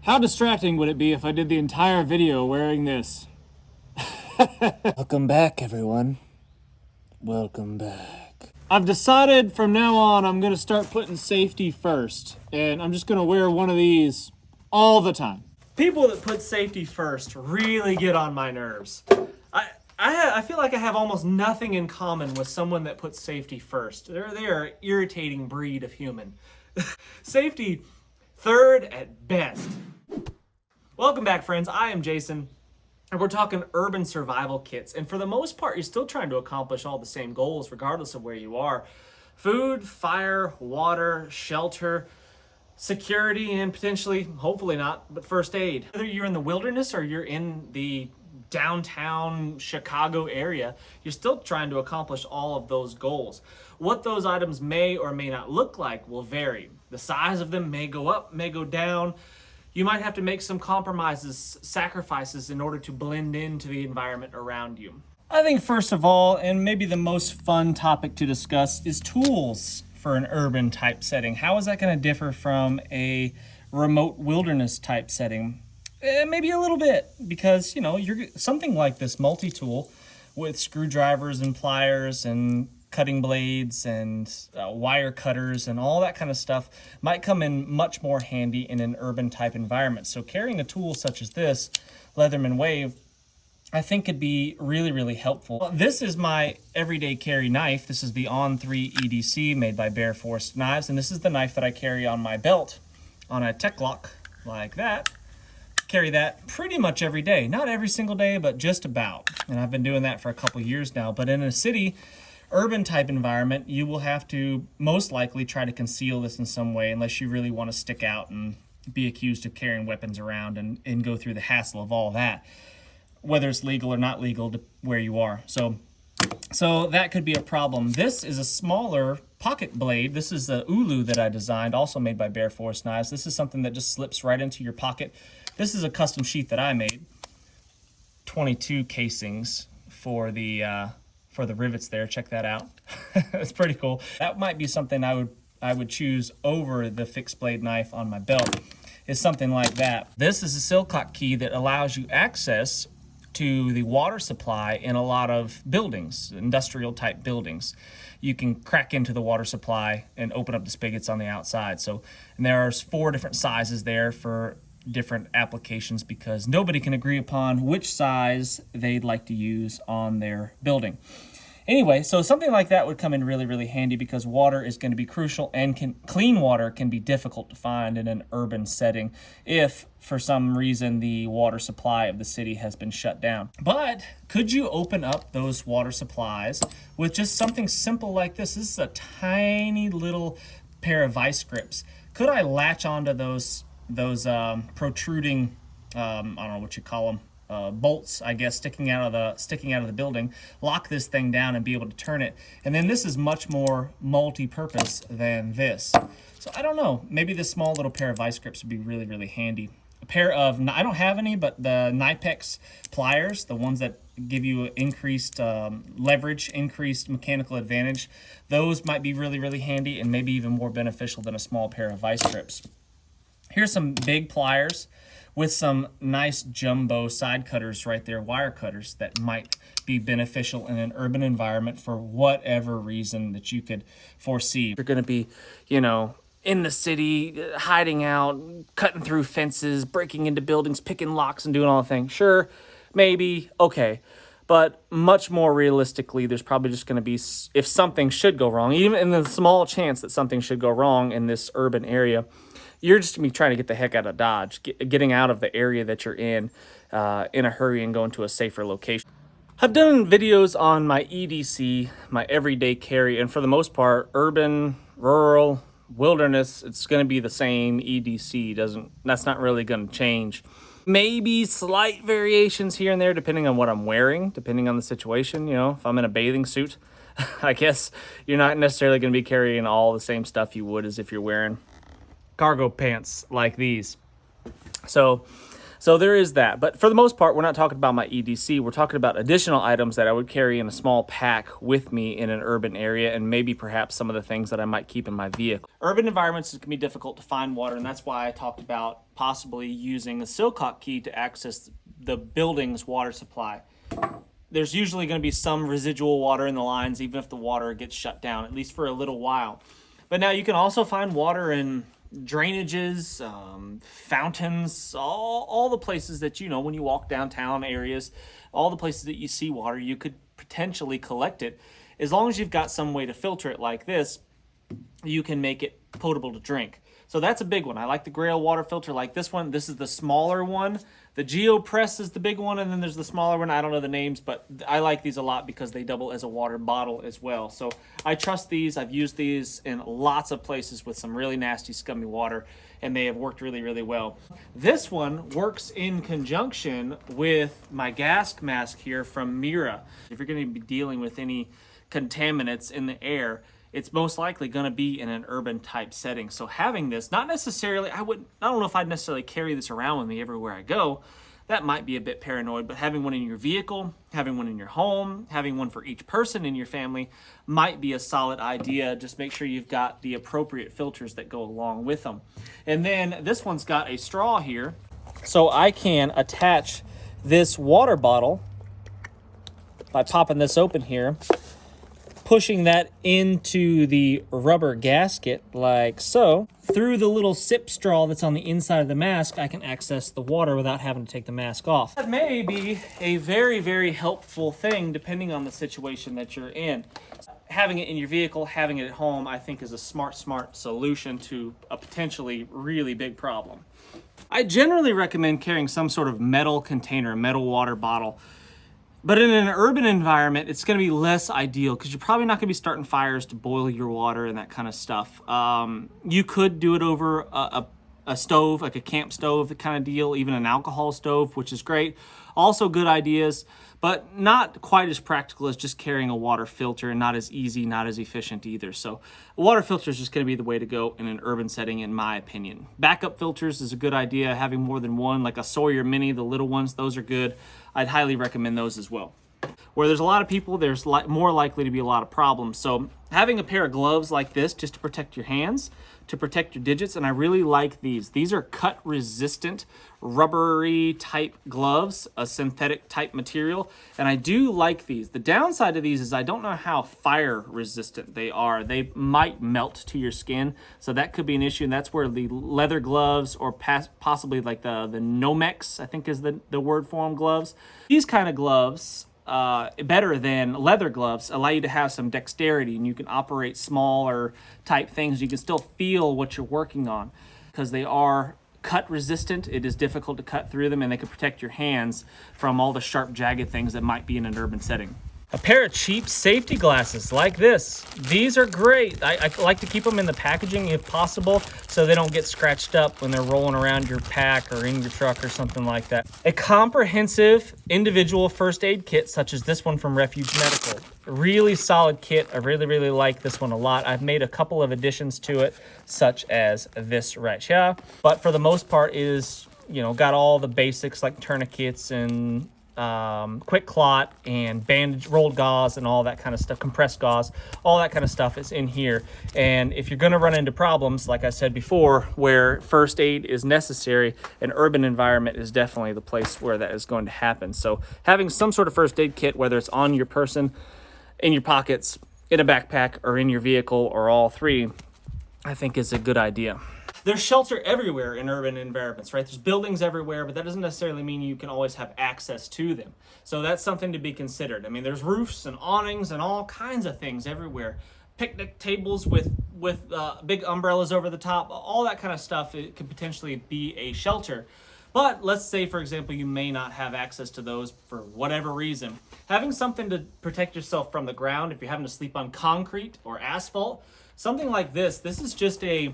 How distracting would it be if I did the entire video wearing this? Welcome back, everyone. Welcome back. I've decided from now on I'm gonna start putting safety first, and I'm just gonna wear one of these all the time. People that put safety first really get on my nerves. I feel like I have almost nothing in common with someone that puts safety first. They are an irritating breed of human. Safety third at best. Welcome back, friends. I am Jason, and we're talking urban survival kits. And for the most part, you're still trying to accomplish all the same goals regardless of where you are. Food, fire, water, shelter, security, and potentially, hopefully not, but first aid. Whether you're in the wilderness or you're in the downtown Chicago area, you're still trying to accomplish all of those goals. What those items may or may not look like will vary. The size of them may go up, may go down. You might have to make some compromises, sacrifices in order to blend into the environment around you. I think first of all, and maybe the most fun topic to discuss, is tools for an urban type setting. How is that going to differ from a remote wilderness type setting? Maybe a little bit, because you're something like this multi-tool with screwdrivers and pliers and cutting blades and wire cutters and all that kind of stuff might come in much more handy in an urban type environment. So carrying a tool such as this Leatherman Wave, I think could be really, really helpful. This is my everyday carry knife. This is the On 3 EDC made by Bear Force Knives, and this is the knife that I carry on my belt on a tech lock like that. Carry that pretty much every day. Not every single day, but just about. And I've been doing that for a couple years now. But in a city, urban type environment, you will have to most likely try to conceal this in some way unless you really want to stick out and be accused of carrying weapons around and go through the hassle of all that, whether it's legal or not legal to where you are. So that could be a problem. This is a smaller pocket blade. This is the Ulu that I designed, also made by Bear Force Knives. This is something that just slips right into your pocket. This is a custom sheath that I made. 22 casings for the rivets there. Check that out. It's pretty cool. That might be something I would choose over the fixed blade knife on my belt, is something like that. This is a Silcock key that allows you access to the water supply in a lot of buildings, industrial type buildings. You can crack into the water supply and open up the spigots on the outside. And there's 4 different sizes there for different applications because nobody can agree upon which size they'd like to use on their building. Anyway, so something like that would come in really, really handy because water is going to be crucial, and clean water can be difficult to find in an urban setting if for some reason the water supply of the city has been shut down. But could you open up those water supplies with just something simple like this? This is a tiny little pair of vice grips. Could I latch onto those protruding, I don't know what you call them, bolts, I guess, sticking out of the building, lock this thing down and be able to turn it? And then this is much more multi-purpose than this. So I don't know, maybe this small little pair of vice grips would be really, really handy. A pair of, I don't have any, but the Nipex pliers, the ones that give you increased leverage, increased mechanical advantage, those might be really, really handy and maybe even more beneficial than a small pair of vice grips. Here's some big pliers with some nice jumbo side cutters right there, wire cutters that might be beneficial in an urban environment for whatever reason that you could foresee. You're going to be, in the city, hiding out, cutting through fences, breaking into buildings, picking locks and doing all the things. Sure, maybe, okay. But much more realistically, there's probably just going to be, if something should go wrong, even in the small chance that something should go wrong in this urban area, you're just going to be trying to get the heck out of Dodge, getting out of the area that you're in a hurry and going to a safer location. I've done videos on my EDC, my everyday carry, and for the most part, urban, rural, wilderness, it's going to be the same EDC. That's not really going to change. Maybe slight variations here and there depending on what I'm wearing, depending on the situation. If I'm in a bathing suit, I guess you're not necessarily going to be carrying all the same stuff you would as if you're wearing cargo pants like these. So there is that. But for the most part, we're not talking about my EDC. We're talking about additional items that I would carry in a small pack with me in an urban area, and maybe perhaps some of the things that I might keep in my vehicle. Urban environments can be difficult to find water, and that's why I talked about possibly using a Silcock key to access the building's water supply. There's usually going to be some residual water in the lines, even if the water gets shut down, at least for a little while. But now you can also find water in drainages, fountains, all the places that, you know, when you walk downtown areas, all the places that you see water, you could potentially collect it. As long as you've got some way to filter it like this, you can make it potable to drink. So that's a big one. I like the Grail water filter like this one. This is the smaller one. The GeoPress is the big one, and then there's the smaller one. I don't know the names, but I like these a lot because they double as a water bottle as well. So I trust these. I've used these in lots of places with some really nasty, scummy water, and they have worked really, really well. This one works in conjunction with my gas mask here from Mira. If you're going to be dealing with any contaminants in the air, it's most likely going to be in an urban type setting. So having this, not necessarily, I don't know if I'd necessarily carry this around with me everywhere I go. That might be a bit paranoid, but having one in your vehicle, having one in your home, having one for each person in your family might be a solid idea. Just make sure you've got the appropriate filters that go along with them. And then this one's got a straw here, so I can attach this water bottle by popping this open here, pushing that into the rubber gasket like so. Through the little sip straw that's on the inside of the mask, I can access the water without having to take the mask off. That may be a very, very helpful thing depending on the situation that you're in. Having it in your vehicle, having it at home, I think is a smart solution to a potentially really big problem. I generally recommend carrying some sort of metal container, a metal water bottle. But in an urban environment, it's going to be less ideal because you're probably not going to be starting fires to boil your water and that kind of stuff. You could do it over a stove, like a camp stove kind of deal, even an alcohol stove, which is great. Also good ideas, but not quite as practical as just carrying a water filter, and not as easy, not as efficient either. So a water filter is just going to be the way to go in an urban setting, in my opinion. Backup filters is a good idea. Having more than one, like a Sawyer Mini, the little ones, those are good. I'd highly recommend those as well. Where there's a lot of people, there's more likely to be a lot of problems. So having a pair of gloves like this just to protect your hands, to protect your digits, and I really like these. These are cut resistant, rubbery type gloves, a synthetic type material, and I do like these. The downside of these is I don't know how fire resistant they are. They might melt to your skin, so that could be an issue, and that's where the leather gloves, or possibly like the Nomex, I think is the word for them, gloves. These kind of gloves, better than leather gloves, allow you to have some dexterity, and you can operate smaller type things. You can still feel what you're working on because they are cut resistant. It is difficult to cut through them, and they can protect your hands from all the sharp, jagged things that might be in an urban setting. A pair of cheap safety glasses like this. These are great. I like to keep them in the packaging if possible so they don't get scratched up when they're rolling around your pack or in your truck or something like that. A comprehensive individual first aid kit such as this one from Refuge Medical. Really solid kit. I really, really like this one a lot. I've made a couple of additions to it, such as this right here. But for the most part is, you know, got all the basics like tourniquets and quick clot and bandage, rolled gauze and all that kind of stuff, compressed gauze, all that kind of stuff is in here. And if you're going to run into problems, like I said before, where first aid is necessary, an urban environment is definitely the place where that is going to happen. So having some sort of first aid kit, whether it's on your person, in your pockets, in a backpack, or in your vehicle, or all three, I think is a good idea. There's shelter everywhere in urban environments, right? There's buildings everywhere, but that doesn't necessarily mean you can always have access to them. So that's something to be considered. I mean, there's roofs and awnings and all kinds of things everywhere. Picnic tables with big umbrellas over the top, all that kind of stuff, it could potentially be a shelter. But let's say, for example, you may not have access to those for whatever reason. Having something to protect yourself from the ground, if you're having to sleep on concrete or asphalt, something like this is just a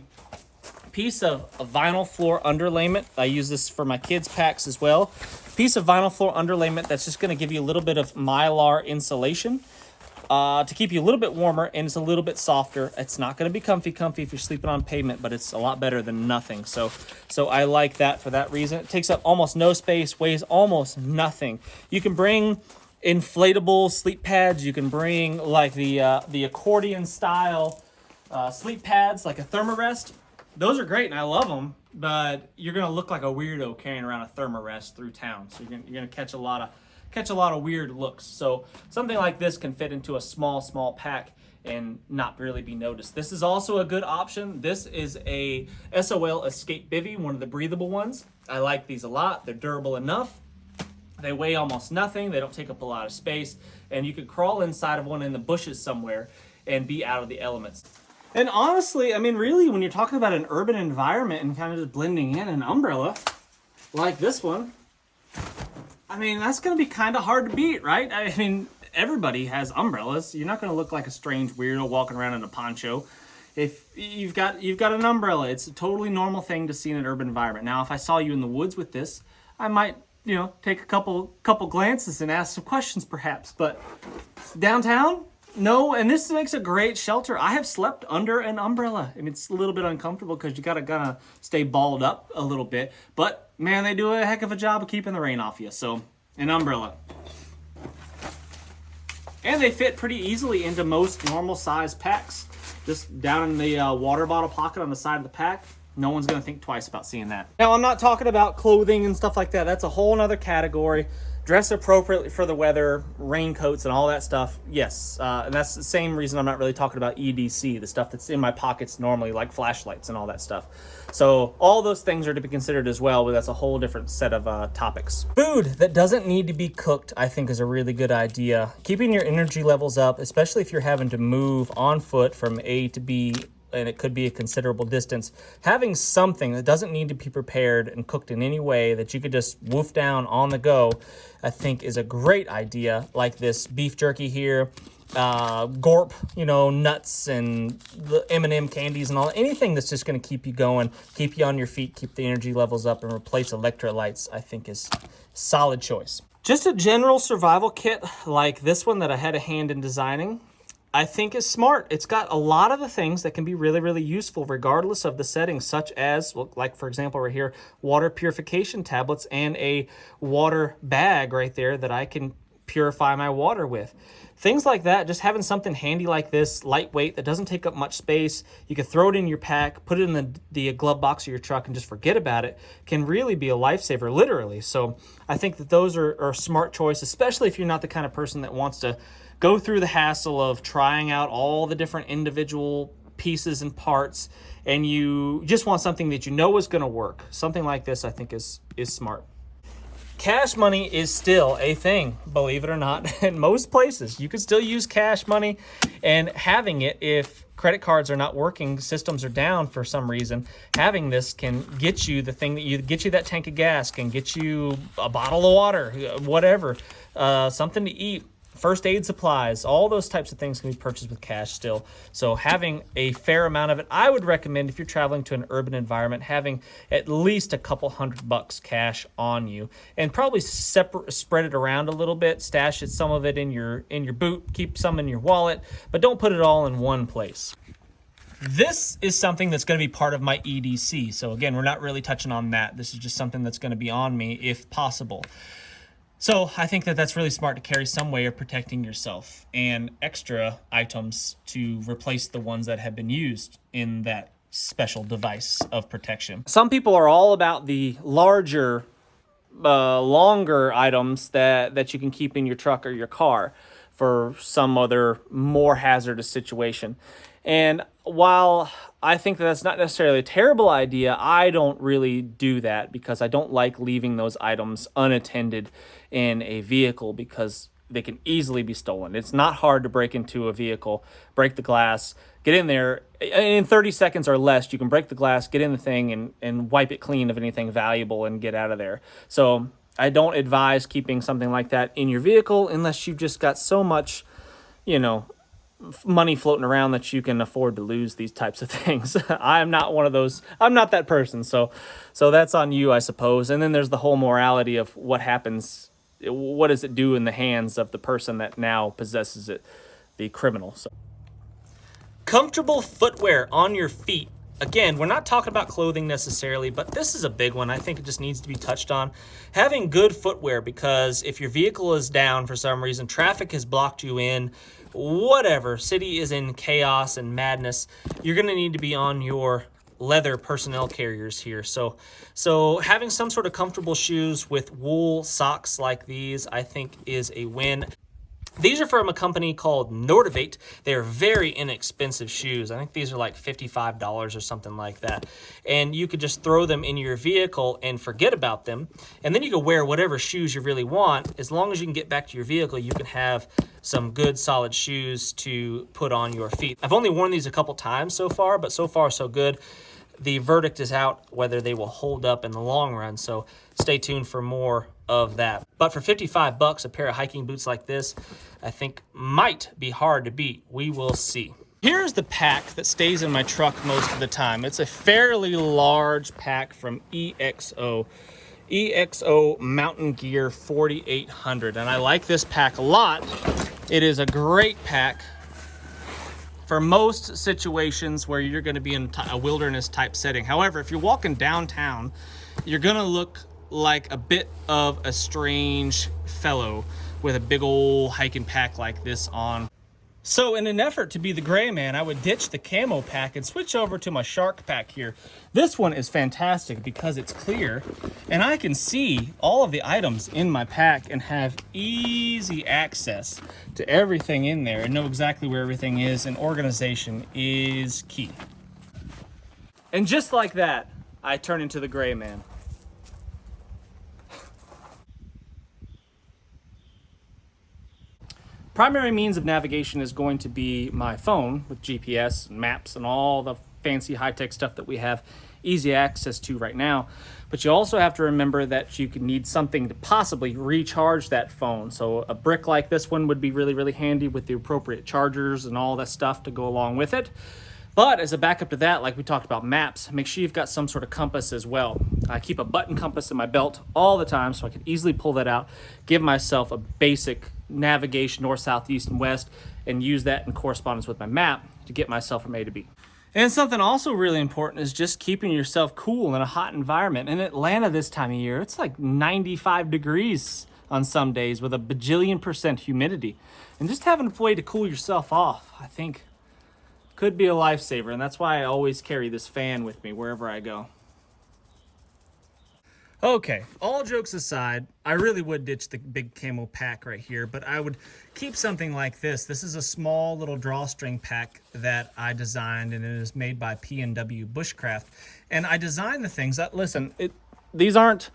piece of vinyl floor underlayment. I use this for my kids' packs as well. Piece of vinyl floor underlayment that's just going to give you a little bit of mylar insulation to keep you a little bit warmer, and it's a little bit softer. It's not going to be comfy if you're sleeping on pavement, but it's a lot better than nothing. So I like that for that reason. It takes up almost no space, weighs almost nothing. You can bring inflatable sleep pads. You can bring like the accordion style sleep pads, like a Thermarest. those are great and I love them, but you're gonna look like a weirdo carrying around a thermarest through town. So you're gonna catch a lot of weird looks. So something like this can fit into a small pack and not really be noticed. This is also a good option. This is a SOL Escape Bivy, one of the breathable ones. I like these a lot. They're durable enough. They weigh almost nothing. They don't take up a lot of space. And you could crawl inside of one in the bushes somewhere and be out of the elements. And honestly, I mean, really, when you're talking about an urban environment and kind of just blending in, an umbrella like this one, I mean, that's going to be kind of hard to beat, right? I mean, everybody has umbrellas. You're not going to look like a strange weirdo walking around in a poncho. If you've got an umbrella, it's a totally normal thing to see in an urban environment. Now, if I saw you in the woods with this, I might, take a couple glances and ask some questions perhaps. But downtown, no. And this makes a great shelter. I have slept under an umbrella. I mean, it's a little bit uncomfortable because you got to kind of stay balled up a little bit. But man, they do a heck of a job of keeping the rain off you. So an umbrella. And they fit pretty easily into most normal size packs. Just down in the water bottle pocket on the side of the pack. No one's going to think twice about seeing that. Now, I'm not talking about clothing and stuff like that. That's a whole nother category. Dress appropriately for the weather, raincoats and all that stuff. Yes, and that's the same reason I'm not really talking about EDC, the stuff that's in my pockets normally, like flashlights and all that stuff. So all those things are to be considered as well, but that's a whole different set of topics. Food that doesn't need to be cooked, I think, is a really good idea. Keeping your energy levels up, especially if you're having to move on foot from A to B, and it could be a considerable distance, having something that doesn't need to be prepared and cooked in any way that you could just woof down on the go, I think is a great idea. Like this beef jerky here, Gorp, nuts and the M&M candies and all, anything that's just going to keep you going, keep you on your feet, keep the energy levels up, and replace electrolytes, I think is solid choice. Just a general survival kit like this one that I had a hand in designing, I think is smart. It's got a lot of the things that can be really, really useful regardless of the settings, such as, like for example right here, water purification tablets and a water bag right there that I can purify my water with. Things like that, just having something handy like this, lightweight, that doesn't take up much space, you can throw it in your pack, put it in the glove box of your truck and just forget about it, can really be a lifesaver, literally. So I think that those are a smart choice, especially if you're not the kind of person that wants to go through the hassle of trying out all the different individual pieces and parts, and you just want something that you know is going to work. Something like this, I think, is smart. Cash money is still a thing, believe it or not. In most places, you can still use cash money, and having it, if credit cards are not working, systems are down for some reason, having this can get you the thing get you that tank of gas, can get you a bottle of water, whatever, something to eat. First aid supplies, all those types of things can be purchased with cash still. So having a fair amount of it, I would recommend if you're traveling to an urban environment, having at least a couple $100 cash on you, and probably spread it around a little bit. Stash some of it in your boot, keep some in your wallet, but don't put it all in one place. This is something that's going to be part of my EDC. So again, we're not really touching on that. This is just something that's going to be on me if possible. So I think that that's really smart to carry some way of protecting yourself and extra items to replace the ones that have been used in that special device of protection. Some people are all about the larger, longer items that you can keep in your truck or your car for some other more hazardous situation. And while I think that that's not necessarily a terrible idea, I don't really do that because I don't like leaving those items unattended in a vehicle because they can easily be stolen. It's not hard to break into a vehicle, break the glass, get in there. In 30 seconds or less, you can break the glass, get in the thing, and wipe it clean of anything valuable and get out of there. So I don't advise keeping something like that in your vehicle unless you've just got so much, money floating around that you can afford to lose these types of things. I'm not one of those. I'm not that person. So that's on you, I suppose. And then there's the whole morality of what happens. What does it do in the hands of the person that now possesses it, the criminal? So, comfortable footwear on your feet. Again, we're not talking about clothing necessarily, but this is a big one. I think it just needs to be touched on. Having good footwear, because if your vehicle is down for some reason, traffic has blocked you in, whatever, city is in chaos and madness, you're going to need to be on your leather personnel carriers here. So having some sort of comfortable shoes with wool socks like these, I think is a win. These are from a company called Nordivate. They're very inexpensive shoes. I think these are like $55 or something like that. And you could just throw them in your vehicle and forget about them. And then you can wear whatever shoes you really want. As long as you can get back to your vehicle, you can have some good solid shoes to put on your feet. I've only worn these a couple times so far, but so far so good. The verdict is out whether they will hold up in the long run, so stay tuned for more of that. But for 55 bucks, a pair of hiking boots like this, I think might be hard to beat. We will see. Here's the pack that stays in my truck most of the time. It's a fairly large pack from EXO. EXO Mountain Gear 4800, and I like this pack a lot. It is a great pack for most situations where you're going to be in a wilderness type setting. However, if you're walking downtown, you're going to look like a bit of a strange fellow with a big old hiking pack like this on. So in an effort to be the gray man, I would ditch the camo pack and switch over to my shark pack here. This one is fantastic because it's clear and I can see all of the items in my pack and have easy access to everything in there and know exactly where everything is, and organization is key. And just like that, I turn into the gray man. Primary means of navigation is going to be my phone with GPS and maps and all the fancy high-tech stuff that we have easy access to right now. But you also have to remember that you could need something to possibly recharge that phone. So a brick like this one would be really, really handy with the appropriate chargers and all that stuff to go along with it. But as a backup to that, like we talked about maps, make sure you've got some sort of compass as well. I keep a button compass in my belt all the time so I can easily pull that out, give myself a basic navigation north, south, east, and west, and use that in correspondence with my map to get myself from A to B. And something also really important is just keeping yourself cool in a hot environment. In Atlanta this time of year, it's like 95 degrees on some days with a bajillion% humidity. And just having a way to cool yourself off, I think, could be a lifesaver. And that's why I always carry this fan with me wherever I go. Okay, all jokes aside, I really would ditch the big camo pack right here, but I would keep something like this. This is a small little drawstring pack that I designed, and it is made by P&W Bushcraft. And I designed the things that, listen, these aren't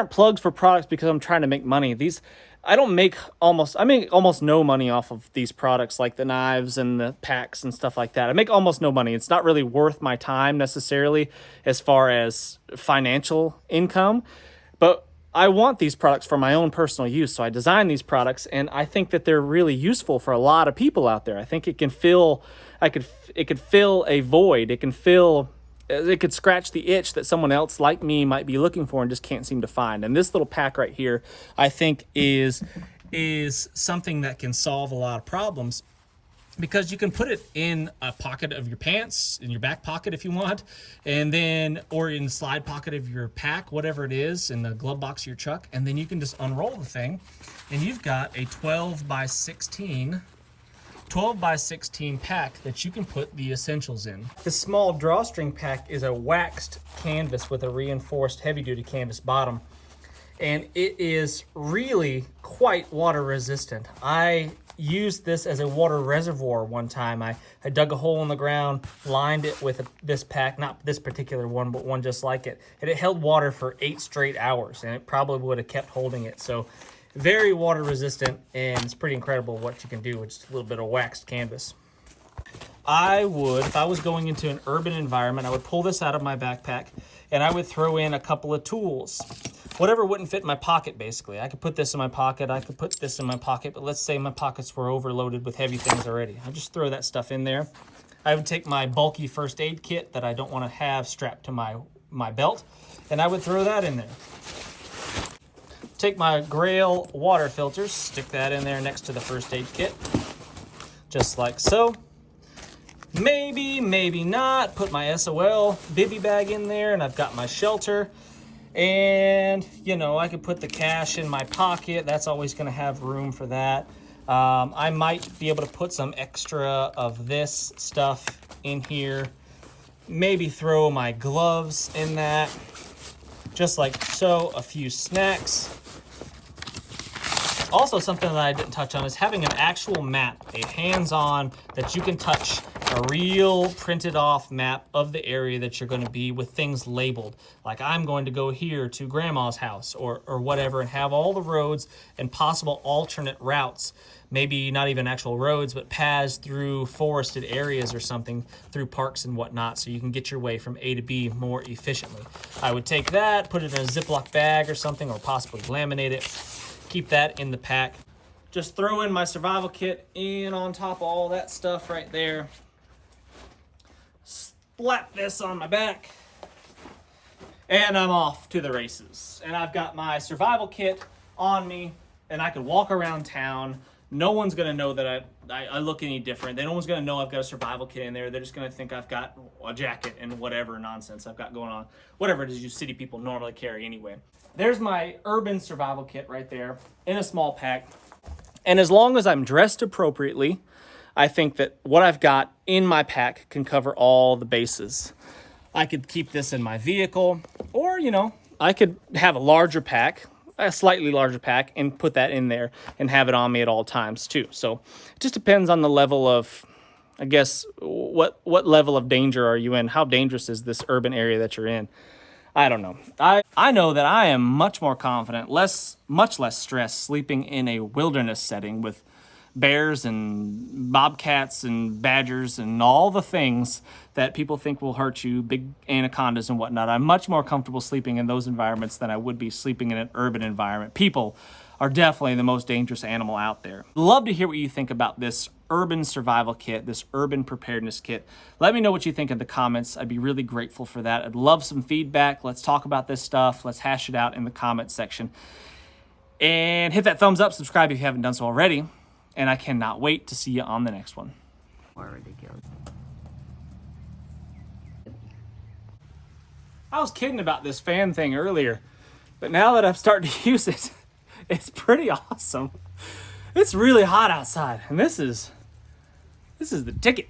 plugs for products because I'm trying to make money. I make almost no money off of these products, like the knives and the packs and stuff like that. I make almost no money. It's not really worth my time necessarily as far as financial income, but I want these products for my own personal use. So I designed these products, and I think that they're really useful for a lot of people out there. I think it could fill a void. It could scratch the itch that someone else like me might be looking for and just can't seem to find. And this little pack right here, I think is something that can solve a lot of problems, because you can put it in a pocket of your pants, in your back pocket if you want, and then, or in the slide pocket of your pack, whatever it is, in the glove box of your truck, and then you can just unroll the thing, and you've got a 12 by 16 pack that you can put the essentials in. This small drawstring pack is a waxed canvas with a reinforced heavy-duty canvas bottom, and it is really quite water resistant. I used this as a water reservoir one time. I dug a hole in the ground, lined it with this pack, not this particular one, but one just like it, and it held water for 8 straight hours, and it probably would have kept holding it. So very water resistant, and it's pretty incredible what you can do with just a little bit of waxed canvas. I would, if I was going into an urban environment, I would pull this out of my backpack and I would throw in a couple of tools. Whatever wouldn't fit in my pocket, basically. I could put this in my pocket, I could put this in my pocket, but let's say my pockets were overloaded with heavy things already. I'd just throw that stuff in there. I would take my bulky first aid kit that I don't want to have strapped to my belt, and I would throw that in there. Take my Grail water filters, stick that in there next to the first aid kit, just like so. Maybe, maybe not. Put my SOL bivy bag in there, and I've got my shelter. And, you know, I could put the cash in my pocket. That's always going to have room for that. I might be able to put some extra of this stuff in here. Maybe throw my gloves in that, just like so, a few snacks. Also, something that I didn't touch on is having an actual map, a hands-on that you can touch, a real printed off map of the area that you're going to be with things labeled. Like I'm going to go here to grandma's house or whatever, and have all the roads and possible alternate routes. Maybe not even actual roads, but paths through forested areas or something, through parks and whatnot, so you can get your way from A to B more efficiently. I would take that, put it in a Ziploc bag or something, or possibly laminate it. Keep that in the pack. Just throw in my survival kit in on top of all that stuff right there. Slap this on my back. And I'm off to the races. And I've got my survival kit on me, and I can walk around town. No one's gonna know that I look any different. No one's gonna know I've got a survival kit in there. They're just gonna think I've got a jacket and whatever nonsense I've got going on. Whatever it is you city people normally carry anyway. There's my urban survival kit right there in a small pack. And as long as I'm dressed appropriately, I think that what I've got in my pack can cover all the bases. I could keep this in my vehicle, or, I could have a larger pack, a slightly larger pack, and put that in there and have it on me at all times too. So it just depends on the level of, I guess, what level of danger are you in? How dangerous is this urban area that you're in? I don't know. I know that I am much more confident, much less stressed sleeping in a wilderness setting with bears and bobcats and badgers and all the things that people think will hurt you, big anacondas and whatnot. I'm much more comfortable sleeping in those environments than I would be sleeping in an urban environment. People are definitely the most dangerous animal out there. Love to hear what you think about this urban survival kit, this urban preparedness kit. Let me know what you think in the comments. I'd be really grateful for that. I'd love some feedback. Let's talk about this stuff. Let's hash it out in the comments section. And hit that thumbs up, subscribe if you haven't done so already. And I cannot wait to see you on the next one. More ridiculous. I was kidding about this fan thing earlier, but now that I've started to use it, it's pretty awesome. It's really hot outside, and this is the ticket.